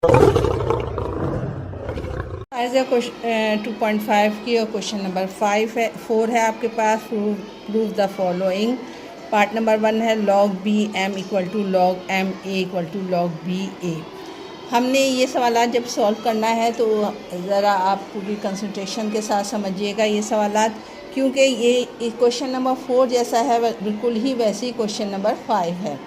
As a 2.5 की और question number 4 है आपके पास। Prove the following. Part number 1 है log b m equal to log m a equal to log b a। हमने ये सवालात जब सॉल्व करना है तो ज़रा आप पूरी कंसंट्रेशन के साथ समझिएगा ये सवालात, क्योंकि ये क्वेश्चन नंबर 4 जैसा है बिल्कुल ही वैसे ही क्वेश्चन नंबर 5 है।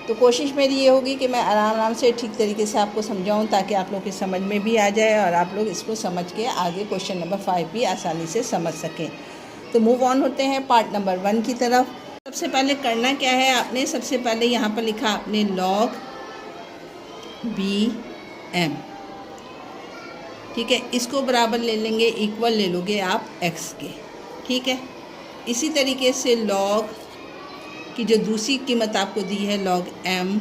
तो कोशिश मेरी ये होगी कि मैं आराम से ठीक तरीके से आपको समझाऊं ताकि आप लोग की समझ में भी आ जाए और आप लोग इसको समझ के आगे क्वेश्चन नंबर 5 भी आसानी से समझ सकें। तो मूव ऑन होते हैं पार्ट नंबर 1 की तरफ। सबसे पहले करना क्या है, आपने सबसे पहले यहाँ पर लिखा आपने log b m, ठीक है। इसको बराबर ले लेंगे, इक्वल ले लोगे आप x के, ठीक है। इसी तरीके से log की जो दूसरी कीमत आपको दी है log m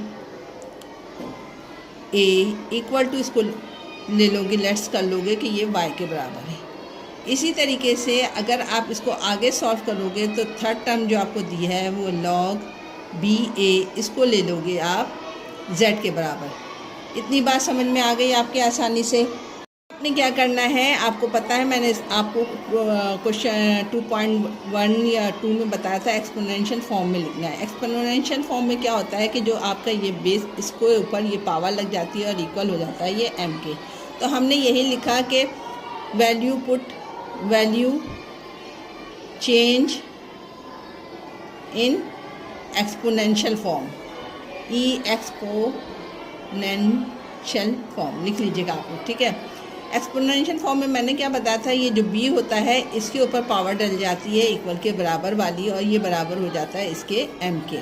a equal to, इसको ले लोगे, लेट्स कर लोगे कि ये y के बराबर है। इसी तरीके से अगर आप इसको आगे सॉल्व करोगे तो थर्ड टर्म जो आपको दी है वो log b a, इसको ले लोगे आप z के बराबर। इतनी बात समझ में आ गई आपके आसानी से। आपने क्या करना है, आपको पता है मैंने आपको क्वेश्चन 2.1 या 2 में बताया था एक्सपोनेंशियल फॉर्म में लिखना है। एक्सपोनेंशियल फॉर्म में क्या होता है कि जो आपका ये बेस, इसको ऊपर ये पावर लग जाती है और इक्वल हो जाता है ये m के। तो हमने यही लिखा कि value change in exponential form, exponential form लिख लीजिएगा आप लोग, ठीक है। एक्सपोनेंशियल फॉर्म में मैंने क्या बताया था, ये जो b होता है इसके ऊपर पावर डल जाती है इक्वल के बराबर वाली, और ये बराबर हो जाता है इसके m के।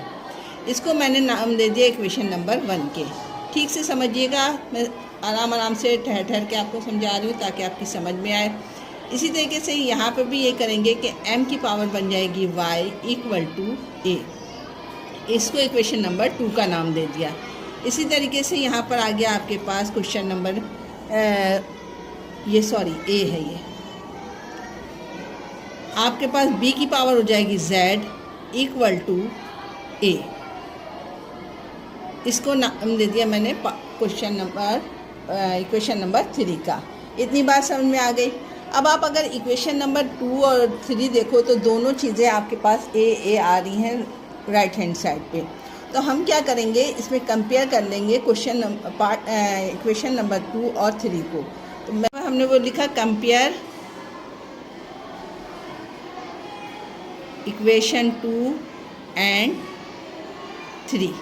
इसको मैंने नाम दे दिया इक्वेशन नंबर 1 के। ठीक से समझिएगा, मैं आराम से ठहर के आपको समझा रही हूँ ताकि आपकी समझ में आए। इसी तरीके से यहाँ पर भी ये करेंगे कि m की पावर बन जाएगी y इक्वल टू a, इसको इक्वेशन नंबर 2 का नाम दे दिया। इसी तरीके से यहाँ पर आ गया आपके पास क्वेश्चन नंबर a है, ये आपके पास b की पावर हो जाएगी z इक्वल टू a, इसको नाम दे दिया मैंने इक्वेशन नंबर 3 का। इतनी बात समझ में आ गई। अब आप अगर इक्वेशन नंबर 2 और 3 देखो तो दोनों चीज़ें आपके पास a आ रही हैं राइट हैंड साइड पे। तो हम क्या करेंगे, इसमें कंपेयर कर लेंगे इक्वेशन नंबर 2 और 3 को। तो हमने वो लिखा कंपेयर इक्वेशन 2 एंड 3।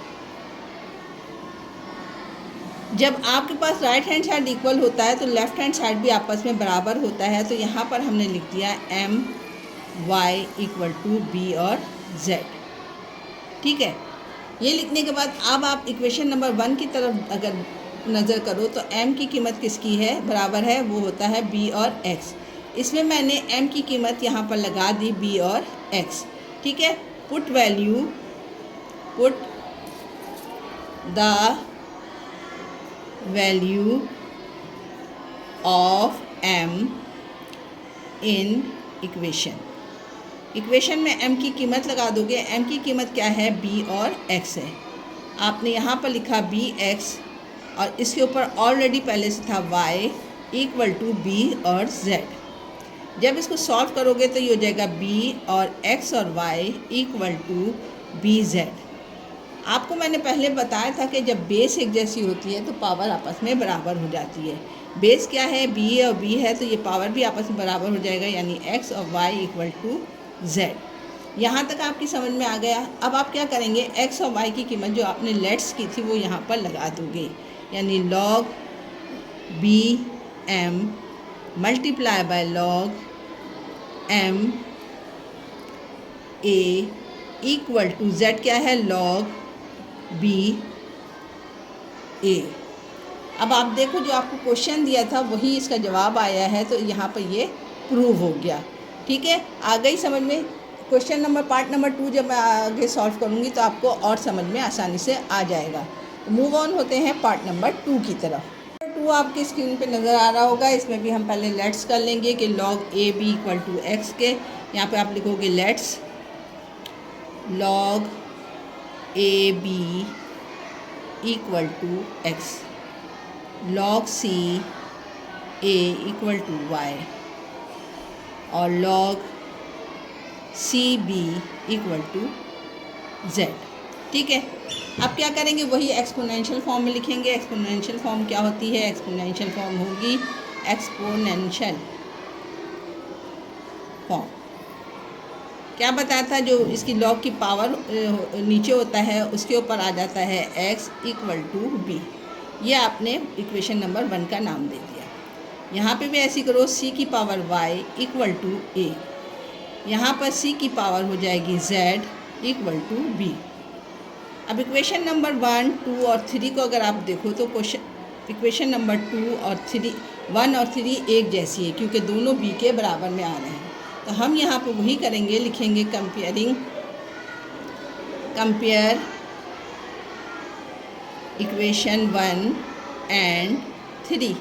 जब आपके पास राइट हैंड साइड इक्वल होता है तो लेफ़्ट हैंड साइड भी आपस में बराबर होता है। तो यहाँ पर हमने लिख दिया m y equal to b और z, ठीक है। ये लिखने के बाद अब आप इक्वेशन नंबर 1 की तरफ अगर नज़र करो तो m की कीमत किसकी है, बराबर है, वो होता है b और x। इसमें मैंने m की कीमत यहाँ पर लगा दी b और x, ठीक है। Put the value of m in equation में m की कीमत लगा दोगे। m की कीमत क्या है, b और x है। आपने यहाँ पर लिखा bx और इसके ऊपर ऑलरेडी पहले से था y इक्वल टू b और z। जब इसको सॉल्व करोगे तो ये हो जाएगा b और x और y इक्वल टू bz। आपको मैंने पहले बताया था कि जब बेस एक जैसी होती है तो पावर आपस में बराबर हो जाती है। बेस क्या है, b और b है, तो ये पावर भी आपस में बराबर हो जाएगा, यानी x और y इक्वल टू z। यहाँ तक आपकी समझ में आ गया। अब आप क्या करेंगे, x और y की कीमत जो आपने लेट्स की थी वो यहाँ पर लगा दोगे, यानी log b m multiply by log m a equal to z क्या है, log b a। अब आप देखो जो आपको क्वेश्चन दिया था वही इसका जवाब आया है, तो यहाँ पर ये प्रूव हो गया, ठीक है। आ गई समझ में। क्वेश्चन नंबर पार्ट नंबर 2 जब मैं आगे सॉल्व करूँगी तो आपको और समझ में आसानी से आ जाएगा। तो मूव ऑन होते हैं पार्ट नंबर 2 की तरफ। 2 आपकी स्क्रीन पे नज़र आ रहा होगा। इसमें भी हम पहले लेट्स कर लेंगे कि log a b equal to x के। यहाँ पे आप लिखोगे let's log a b equal to x। log c a equal to y और log c b equal to z। ठीक है, अब क्या करेंगे, वही एक्सपोनेंशियल फॉर्म में लिखेंगे। एक्सपोनेंशियल फॉर्म क्या होती है? एक्सपोनेंशियल फॉर्म होगी एक्सपोनेंशियल फॉर्म। क्या बताया था, जो इसकी लॉग की पावर नीचे होता है उसके ऊपर आ जाता है x इक्वल टू बी। ये आपने इक्वेशन नंबर 1 का नाम दे दिया। यहाँ पे भी ऐसी करो, c की power y equal to a, यहाँ पर c की पावर हो जाएगी z इक्वल टू b। अब इक्वेशन नंबर 1, 2 और 3 को अगर आप देखो तो इक्वेशन नंबर 2 और 3, 1 और 3 एक जैसी है क्योंकि दोनों b के बराबर में आ रहे हैं। तो हम यहाँ पे वही करेंगे, लिखेंगे कंपेयर इक्वेशन 1 एंड 3।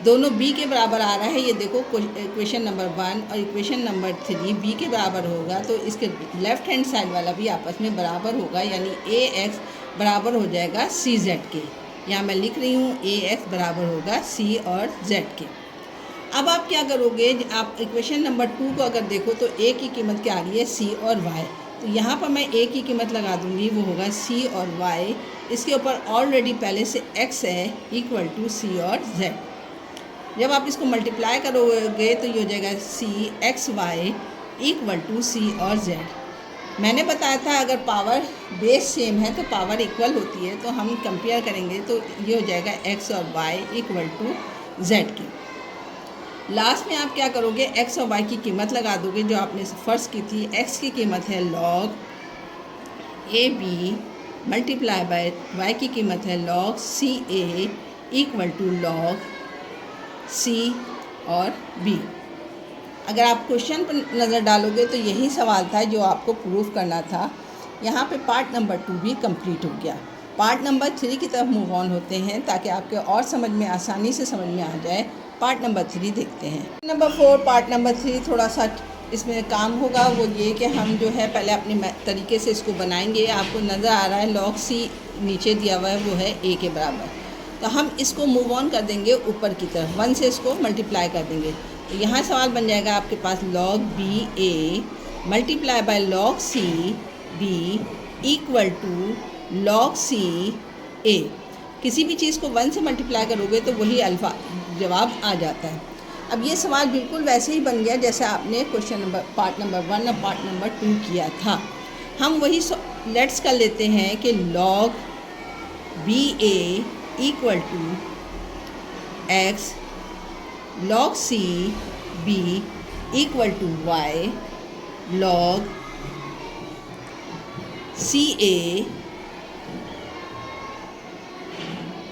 दोनों b के बराबर आ रहा है। ये देखो, इक्वेशन नंबर 1 और इक्वेशन नंबर 3 b के बराबर होगा तो इसके लेफ़्ट हैंड साइड वाला भी आपस में बराबर होगा, यानी ax बराबर हो जाएगा cz के। यहाँ मैं लिख रही हूँ ax बराबर होगा c और z के। अब आप क्या करोगे, आप इक्वेशन नंबर 2 को अगर देखो तो a की कीमत क्या आ रही है, c और y। तो यहाँ पर मैं a की कीमत लगा दूँगी, वो होगा c और y। इसके ऊपर ऑलरेडी पहले से x है इक्वल टू c और z। जब आप इसको मल्टीप्लाई करोगे तो ये हो जाएगा c x y equal to c और z। मैंने बताया था अगर पावर बेस सेम है तो पावर इक्वल होती है, तो हम कंपेयर करेंगे तो ये हो जाएगा x और y इक्वल टू z की। लास्ट में आप क्या करोगे, x और y की कीमत लगा दोगे जो आपने फर्स्ट की थी। x की कीमत है log a b multiply by y की कीमत है log c a equal to log c और b। अगर आप क्वेश्चन पर नज़र डालोगे तो यही सवाल था जो आपको प्रूफ करना था। यहाँ पे पार्ट नंबर 2 भी कंप्लीट हो गया। पार्ट नंबर 3 की तरफ मूव ऑन होते हैं ताकि आपके और समझ में आसानी से समझ में आ जाए। पार्ट नंबर 3 देखते हैं। नंबर 4 पार्ट नंबर 3 थोड़ा सा इसमें काम होगा, वो ये कि हम जो है पहले अपने तरीके से इसको बनाएंगे। आपको नज़र आ रहा है log c नीचे दिया हुआ है, वो है a के बराबर। तो हम इसको मूव ऑन कर देंगे ऊपर की तरफ, 1 से इसको मल्टीप्लाई कर देंगे। तो यहाँ सवाल बन जाएगा आपके पास log b a multiply by log c b equal to log c a। किसी भी चीज़ को 1 से मल्टीप्लाई करोगे तो वही अल्फ़ा जवाब आ जाता है। अब ये सवाल बिल्कुल वैसे ही बन गया जैसे आपने क्वेश्चन नंबर पार्ट नंबर 1 और पार्ट नंबर 2 किया था। हम वही लेट्स कर लेते हैं कि log b a equal to x log c b equal to y log c a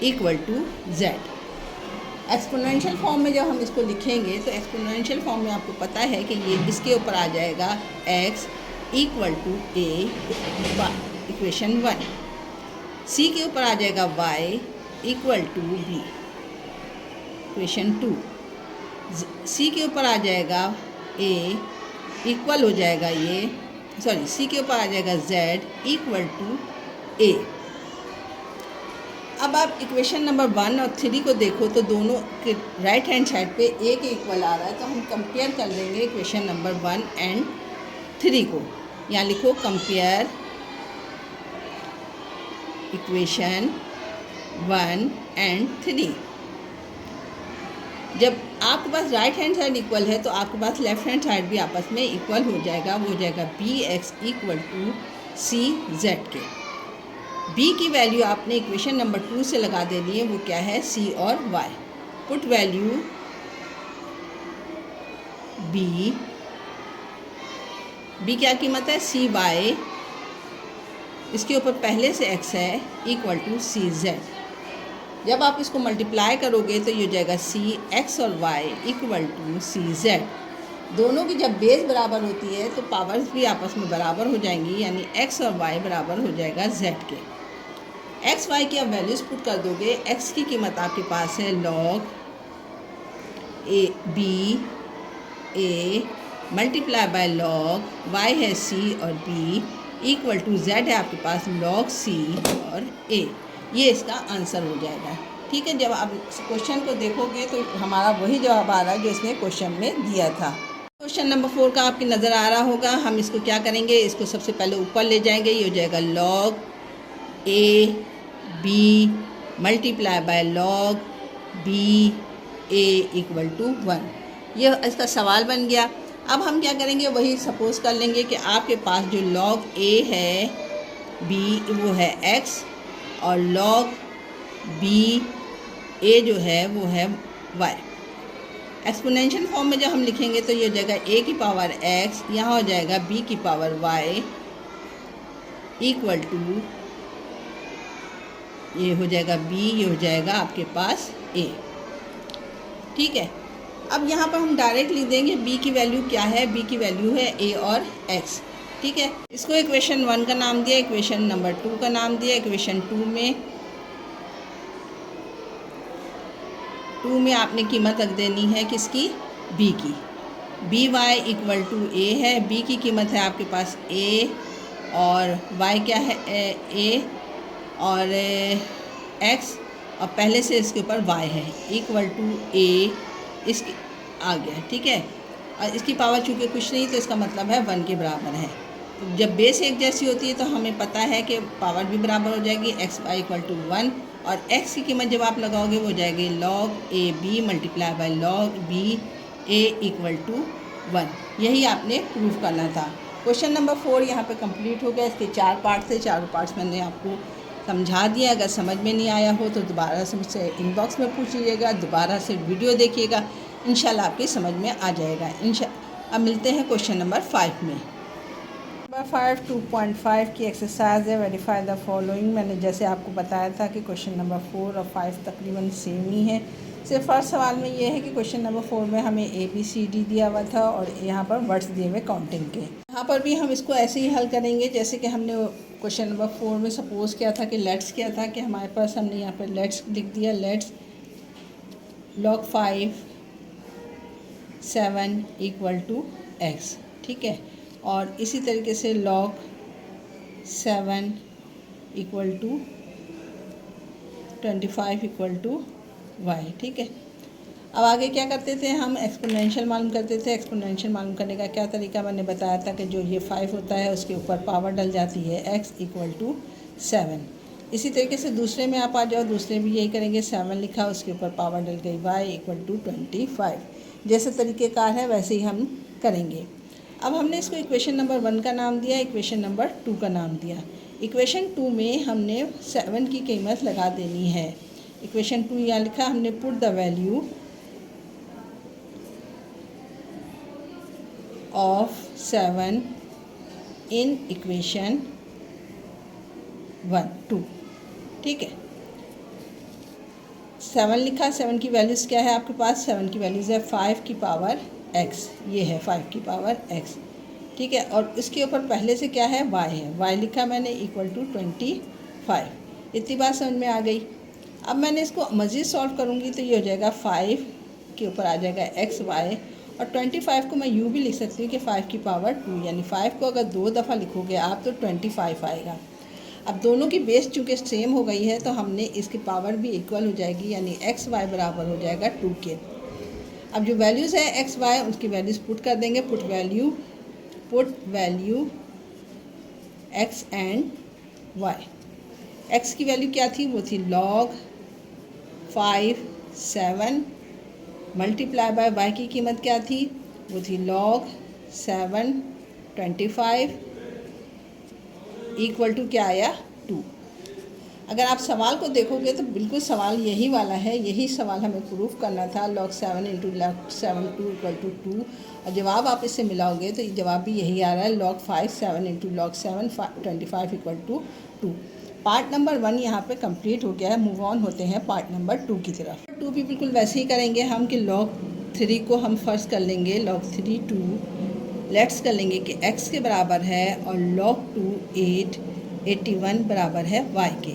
equal to z। Exponential form में जब हम इसको लिखेंगे तो एक्सपोनेंशियल फॉर्म में आपको पता है कि ये इसके ऊपर आ जाएगा x equal to a equation 1, c के ऊपर आ जाएगा y equal to b equation 2, c के ऊपर आ जाएगा a इक्वल हो जाएगा c के ऊपर आ जाएगा z इक्वल टू a। अब आप इक्वेशन नंबर 1 और 3 को देखो तो दोनों के राइट हैंड साइड पे a के इक्वल आ रहा है, तो हम कंपेयर कर लेंगे इक्वेशन नंबर 1 एंड 3 को। यहाँ लिखो कंपेयर इक्वेशन 1 एंड 3। जब आपके पास राइट हैंड साइड इक्वल है तो आपके पास लेफ्ट हैंड साइड भी आपस में इक्वल हो जाएगा, वो हो जाएगा bx इक्वल टू cz के। b की वैल्यू आपने इक्वेशन नंबर 2 से लगा देनी है, वो क्या है c और y। पुट वैल्यू b क्या कीमत है cy, इसके ऊपर पहले से x है इक्वल टू cz। जब आप इसको मल्टीप्लाई करोगे तो ये हो जाएगा सी एक्स और y equal to c z. दोनों की जब बेस बराबर होती है तो पावर्स भी आपस में बराबर हो जाएंगी, यानी एक्स और वाई बराबर हो जाएगा जेड के। एक्स वाई की आप वैल्यूज़ पुट कर दोगे। एक्स की कीमत आपके पास है log a b a multiply by log y है सी और बी इक्वल टू जेड है आपके पास लॉग सी और ए। ये इसका आंसर हो जाएगा। ठीक है, जब आप क्वेश्चन को देखोगे तो हमारा वही जवाब आ रहा है जो इसने क्वेश्चन में दिया था। क्वेश्चन नंबर 4 का आपकी नज़र आ रहा होगा। हम इसको क्या करेंगे, इसको सबसे पहले ऊपर ले जाएंगे। ये हो जाएगा log a b multiply by log b a equal to 1। ये इसका सवाल बन गया। अब हम क्या करेंगे, वही सपोज कर लेंगे कि आपके पास जो लॉग ए है बी वो है x और लॉग बी ए जो है वो है y। एक्सपोनेंशियल फॉर्म में जब हम लिखेंगे तो ये हो जाएगा a की पावर x, यहाँ हो जाएगा b की पावर y इक्वल टू, ये हो जाएगा b, ये हो जाएगा आपके पास a। ठीक है, अब यहाँ पर हम डायरेक्ट लिख देंगे b की वैल्यू क्या है, b की वैल्यू है a और x। ठीक है, इसको इक्वेशन 1 का नाम दिया, इक्वेशन नंबर 2 का नाम दिया। इक्वेशन 2 में आपने कीमत रख देनी है किसकी, b की। बी वाई इक्वल टू ए है, b की कीमत है आपके पास a और y क्या है a और x और पहले से इसके ऊपर y है इक्वल टू a, इसकी आ गया। ठीक है, और इसकी पावर चूँकि कुछ नहीं तो इसका मतलब है 1 के बराबर है। तो जब बेस एक जैसी होती है तो हमें पता है कि पावर भी बराबर हो जाएगी, एक्स वाई इक्वल टू 1 और x की कीमत जब आप लगाओगे वो हो जाएगी log a b multiply by log b a equal to 1। यही आपने प्रूफ करना था। क्वेश्चन नंबर 4 यहाँ पे कंप्लीट हो गया। इसके 4 पार्ट थे, चारों पार्ट्स मैंने आपको समझा दिया। अगर समझ में नहीं आया हो तो दोबारा से मुझसे इनबॉक्स में पूछ लीजिएगा, दोबारा से वीडियो देखिएगा, इंशाल्लाह आपकी समझ में आ जाएगा। अब मिलते हैं क्वेश्चन नंबर 5 में। नंबर 5 2.5 की एक्सरसाइज है, वेरीफाई द फॉलोइंग। मैंने जैसे आपको बताया था कि क्वेश्चन नंबर 4 और 5 तकरीबन सेम ही है। सिर्फ फर्स्ट सवाल में ये है कि क्वेश्चन नंबर 4 में हमें ABCD दिया हुआ था और यहाँ पर वर्ड्स दिए हुए काउंटिंग के। यहाँ पर भी हम इसको ऐसे ही हल करेंगे जैसे कि हमने क्वेश्चन नंबर 4 में सपोज़ किया था कि लेट्स किया था कि हमारे पास, हमने यहाँ पर लेट्स लिख दिया, let's log 5 7 equal to x। ठीक है, और इसी तरीके से log 7 equal to 25 equal to y। ठीक है, अब आगे क्या करते थे, हम एक्सपोनेंशियल मालूम करते थे। एक्सपोनेंशियल मालूम करने का क्या तरीका, मैंने बताया था कि जो ये 5 होता है उसके ऊपर पावर डल जाती है x इक्वल टू 7। इसी तरीके से दूसरे में आप आ जाओ, दूसरे भी यही करेंगे, 7 लिखा उसके ऊपर पावर डल गई y इक्वल टू 25। जैसे तरीक़ेकार है वैसे ही हम करेंगे। अब हमने इसको इक्वेशन नंबर 1 का नाम दिया, इक्वेशन नंबर 2 का नाम दिया। इक्वेशन 2 में हमने 7 की कीमत लगा देनी है। इक्वेशन 2 यहाँ लिखा, हमने put the value of 7 in equation 2। ठीक है, 7 लिखा, 7 की वैल्यूज़ क्या है आपके पास, 7 की वैल्यूज़ है 5 की पावर x, ये है 5 की पावर x। ठीक है, और इसके ऊपर पहले से क्या है, y है, y लिखा मैंने इक्वल टू 25। इतनी बात समझ में आ गई। अब मैंने इसको मज़ीद सॉल्व करूँगी तो ये हो जाएगा 5 के ऊपर आ जाएगा x y, और 25 को मैं यूँ भी लिख सकती हूँ कि 5 की पावर 2, यानी 5 को अगर 2 दफ़ा लिखोगे आप तो 25 आएगा। अब दोनों की बेस चूँकि सेम हो गई है तो हमने इसकी पावर भी इक्वल हो जाएगी, यानी एक्स वाई बराबर हो जाएगा 2 के। अब जो वैल्यूज़ है एक्स वाई उसकी वैल्यूज़ पुट कर देंगे, put value x and y. X की वैल्यू क्या थी, वो थी log 5 7 मल्टीप्लाई बाय वाई की कीमत क्या थी, वो थी log 7 25 इक्वल टू क्या आया 2। अगर आप सवाल को देखोगे तो बिल्कुल सवाल यही वाला है, यही सवाल हमें प्रूफ करना था, log 7 into log 7 2 equal to 2, और जवाब आप इससे मिलाओगे तो जवाब भी यही आ रहा है, log 5 7 into log 7 25 equal to 2। Part number 1 यहाँ पे कंप्लीट हो गया है। मूव ऑन होते हैं पार्ट नंबर 2 की तरफ। 2 भी बिल्कुल वैसे ही करेंगे हम कि log 3 को हम फर्स्ट कर लेंगे, log 3 2 लेट्स कर लेंगे कि x के बराबर है और log 2 8 81 बराबर है y के।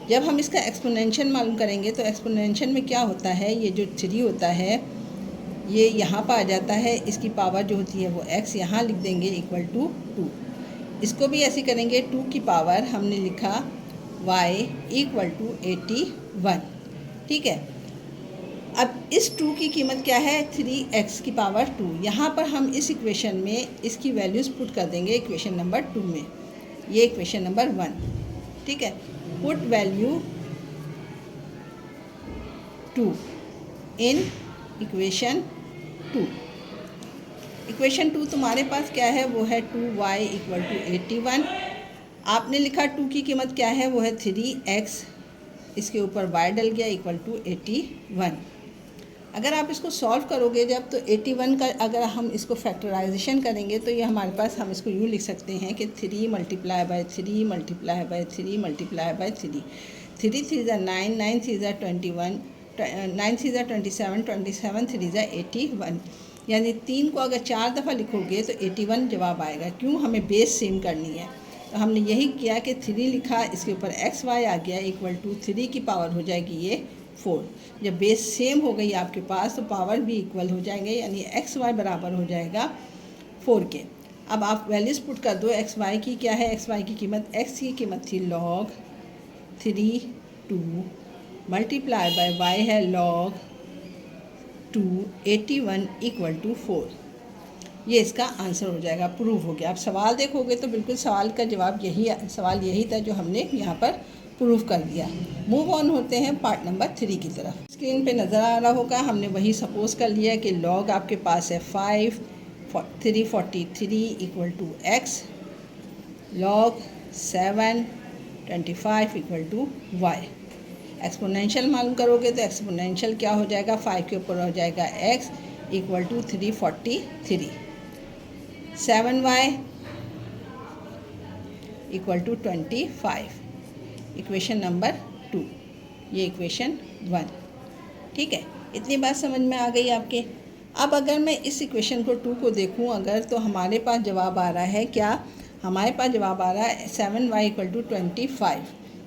जब हम इसका एक्सपोनेंशियल मालूम करेंगे तो एक्सपोनेंशियल में क्या होता है, ये जो 3 होता है ये यहाँ पर आ जाता है, इसकी पावर जो होती है वो x यहाँ लिख देंगे इक्वल टू 2। इसको भी ऐसे करेंगे, 2 की पावर हमने लिखा y इक्वल टू 81। ठीक है, अब इस 2 की कीमत क्या है 3x की पावर 2। यहाँ पर हम इस इक्वेशन में इसकी वैल्यूज़ पुट कर देंगे इक्वेशन नंबर 2 में। ये इक्वेशन नंबर 1। ठीक है, put value 2 in equation 2। Equation 2 तुम्हारे पास क्या है, वो है 2y इक्वल टू 81। आपने लिखा 2 की कीमत क्या है, वो है 3x, इसके ऊपर y डल गया इक्वल टू 81। अगर आप इसको सॉल्व करोगे जब, तो 81 का अगर हम इसको फैक्टराइजेशन करेंगे तो ये हमारे पास, हम इसको यूँ लिख सकते हैं कि 3 multiply bye 3 multiply bye 3 multiply bye 3। 3 3 ज़ा 9, 9 3 ज़ा 21, 9 3 ज़ा 27, 27 3 ज़ा 81। यानी 3 को अगर 4 दफ़ा लिखोगे तो 81 जवाब आएगा। क्यों, हमें बेस सेम करनी है, तो हमने यही किया कि 3 लिखा, इसके ऊपर एक्स वाई आ गया इक्वल टू 3 की पावर हो जाएगी ये 4। जब बेस सेम हो गई आपके पास तो पावर भी इक्वल हो जाएंगे, यानी एक्स वाई बराबर हो जाएगा 4 के। अब आप वैल्यूज़ पुट कर दो। एक्स वाई की क्या है, एक्स वाई की कीमत, एक्स की कीमत थी log 3 2 मल्टीप्लाई बाय वाई है log 2 81 इक्वल टू 4। ये इसका आंसर हो जाएगा, प्रूव हो गया। आप सवाल देखोगे तो बिल्कुल सवाल का जवाब यही, सवाल यही था जो हमने यहाँ पर प्रूव कर दिया। मूव ऑन होते हैं पार्ट नंबर 3 की तरफ। स्क्रीन पे नज़र आ रहा होगा, हमने वही सपोज कर लिया कि लॉग आपके पास है 5 343 equal to x, log 7 25 equal to y. Exponential मालूम करोगे तो एक्सपोनेंशियल क्या हो जाएगा, 5 के ऊपर हो जाएगा x equal to 343। 7y equal to 25, equation number 2, ये इक्वेशन 1। ठीक है, इतनी बात समझ में आ गई आपके। अब अगर मैं इस इक्वेशन को 2 को देखूं अगर, तो हमारे पास जवाब आ रहा है क्या, हमारे पास जवाब आ रहा है 7y इक्वल टू 25।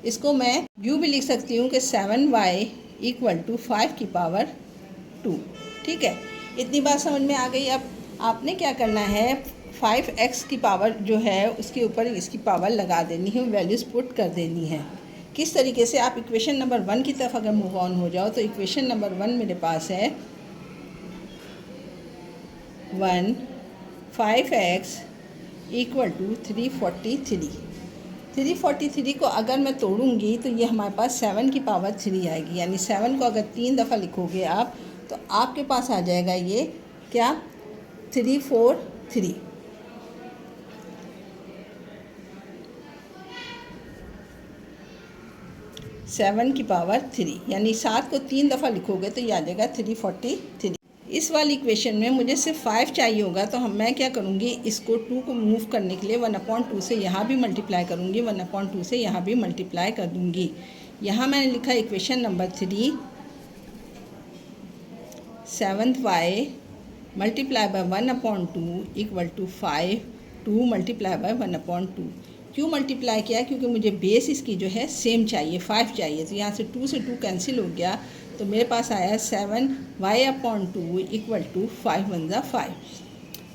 इसको मैं यूँ भी लिख सकती हूँ कि 7y इक्वल टू 5 की पावर 2। ठीक है, इतनी बात समझ में आ गई। अब आपने क्या करना है, 5x की पावर जो है उसके ऊपर इसकी पावर लगा देनी है, वैल्यूज़ पुट कर देनी है। किस तरीके से, आप इक्वेशन नंबर 1 की तरफ अगर मूव ऑन हो जाओ तो इक्वेशन नंबर 1 मेरे पास है 1 5x इक्वल टू 343। 343 को अगर मैं तोड़ूंगी तो ये हमारे पास 7 की पावर 3 आएगी, यानी 7 को अगर 3 दफ़ा लिखोगे आप तो आपके पास आ जाएगा ये क्या, 343। सेवन की पावर 3, यानी 7 को 3 दफ़ा लिखोगे तो ये आ जाएगा 343। इस वाली इक्वेशन में मुझे सिर्फ 5 चाहिए होगा, तो मैं क्या करूँगी, इसको 2 को मूव करने के लिए 1/2 से यहाँ भी मल्टीप्लाई करूँगी, 1/2 से यहाँ भी मल्टीप्लाई कर दूँगी। यहाँ मैंने लिखा equation number 3 7y multiply by 1/2 equal to 5 2 multiply by 1/2। क्यों मल्टीप्लाई किया, क्योंकि मुझे बेस इसकी जो है सेम चाहिए, 5 चाहिए। तो यहाँ से 2 से 2 कैंसिल हो गया, तो मेरे पास आया 7y/2 इक्वल टू 5 1 ज़ा 5।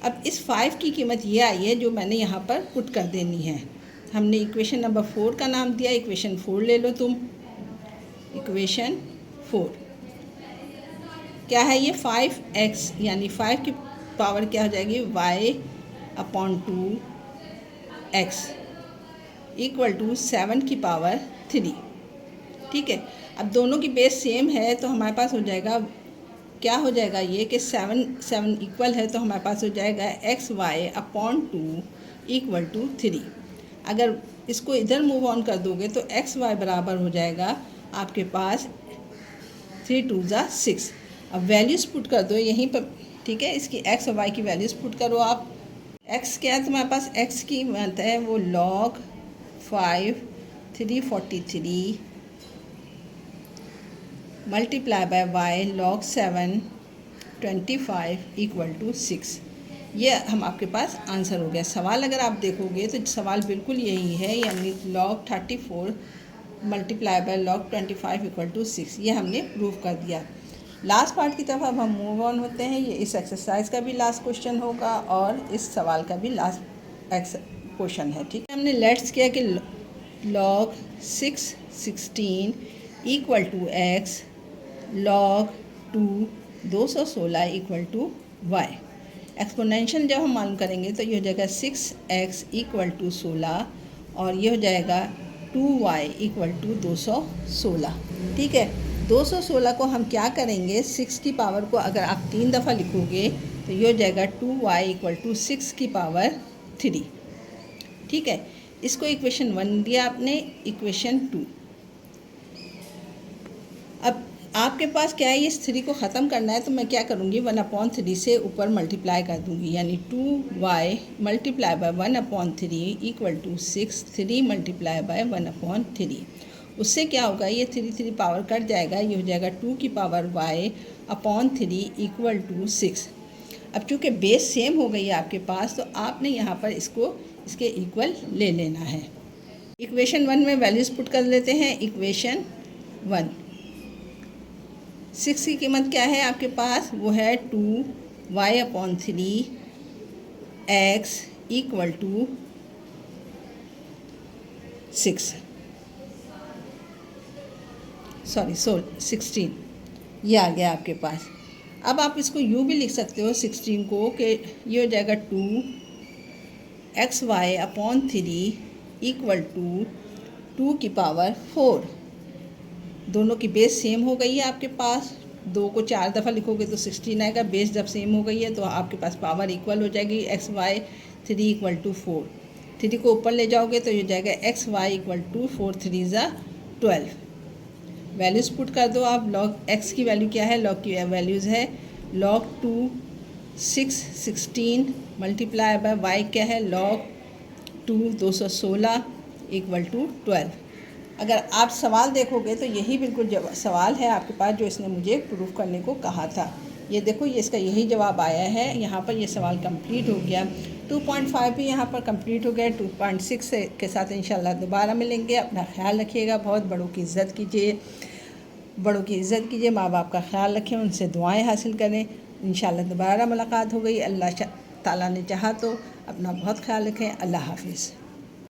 अब इस 5 की कीमत ये आई है जो मैंने यहाँ पर पुट कर देनी है। हमने इक्वेशन नंबर 4 का नाम दिया, इक्वेशन 4 ले लो तुम। इक्वेशन 4 क्या है, ये 5x, यानी 5 की पावर क्या हो जाएगी, y/2 x इक्वल टू 7 की पावर 3। ठीक है, अब दोनों की बेस सेम है तो हमारे पास हो जाएगा, क्या हो जाएगा ये कि 7 इक्वल है, तो हमारे पास हो जाएगा xy/2 इक्वल टू 3। अगर इसको इधर मूव ऑन कर दोगे तो xy बराबर हो जाएगा आपके पास 3 2 ज़ा 6। अब वैल्यूज़ पुट कर दो यहीं पर। ठीक है, इसकी x और y की वैल्यूज़ पुट करो आप। x क्या है तुम्हारे पास, x की कीमत है वो log 5 343 multiply by y log 7 25 equal to 6। ये हम आपके पास आंसर हो गया। सवाल अगर आप देखोगे तो सवाल बिल्कुल यही है, यानी log 34 multiply by log 25 equal to 6। ये हमने प्रूव कर दिया। लास्ट पार्ट की तरफ अब हम मूव ऑन होते हैं। ये इस एक्सरसाइज का भी लास्ट क्वेश्चन होगा और इस सवाल का भी लास्ट क्वेश्चन है। ठीक है, हमने लेट्स किया कि log 616 equal to x log 2 216 equal to y. Exponential जब हम मालूम करेंगे तो ये हो जाएगा 6x इक्वल टू 16 और ये हो जाएगा 2y इक्वल टू 216। ठीक है, 216 को हम क्या करेंगे, 6 की पावर को अगर आप 3 दफ़ा लिखोगे तो ये हो जाएगा 2y इक्वल टू 6 की पावर 3। ठीक है, इसको इक्वेशन 1 दिया आपने, इक्वेशन 2। अब आपके पास क्या है, इस 3 को ख़त्म करना है तो मैं क्या करूँगी, 1/3 से ऊपर मल्टीप्लाई कर दूँगी, यानी 2y multiply by 1/3 equal to 6, 3 multiply by 1/3। उससे क्या होगा, ये 3 पावर कट जाएगा, ये हो जाएगा 2 की पावर y/3 इक्वल टू 6। अब चूँकि बेस सेम हो गई है आपके पास, तो आपने यहाँ पर इसको इसके इक्वल ले लेना है। इक्वेशन 1 में वैल्यूज़ पुट कर लेते हैं। इक्वेशन 1, 6 की कीमत क्या है आपके पास, वो है 2y/3 x इक्वल टू 16 ये आ गया आपके पास। अब आप इसको यूँ भी लिख सकते हो 16 को कि ये हो जाएगा 2xy/3 इक्वल टू 2 की पावर 4। दोनों की बेस सेम हो गई है आपके पास, 2 को 4 दफ़ा लिखोगे तो 16 आएगा। बेस जब सेम हो गई है तो आपके पास पावर इक्वल हो जाएगी, xy/3 इक्वल टू 4। 3 को ऊपर ले जाओगे तो ये हो जाएगा xy इक्वल टू 4 3 ज़ा 12। वैल्यूज़ पुट कर दो आप। लॉग x की वैल्यू क्या है, लॉग की वैल्यूज़ है log 2 616 मल्टीप्लाई बाय y क्या है, log 2 216 इक्वल टू 12। अगर आप सवाल देखोगे तो यही बिल्कुल सवाल है आपके पास जो इसने मुझे प्रूफ करने को कहा था। ये देखो, ये इसका यही जवाब आया है। यहाँ पर ये सवाल कंप्लीट हो गया। 2.5 भी यहाँ पर कंप्लीट हो गया। 2.6 के साथ इंशाल्लाह दोबारा मिलेंगे। अपना ख्याल रखिएगा, बहुत बड़ों की इज़्ज़त कीजिए, माँ बाप का ख्याल रखें, उनसे दुआएं हासिल करें। इंशाल्लाह दोबारा मुलाकात हो गई। अल्लाह ताला ने चाहा तो। अपना बहुत ख्याल रखें। अल्लाह हाफिज़।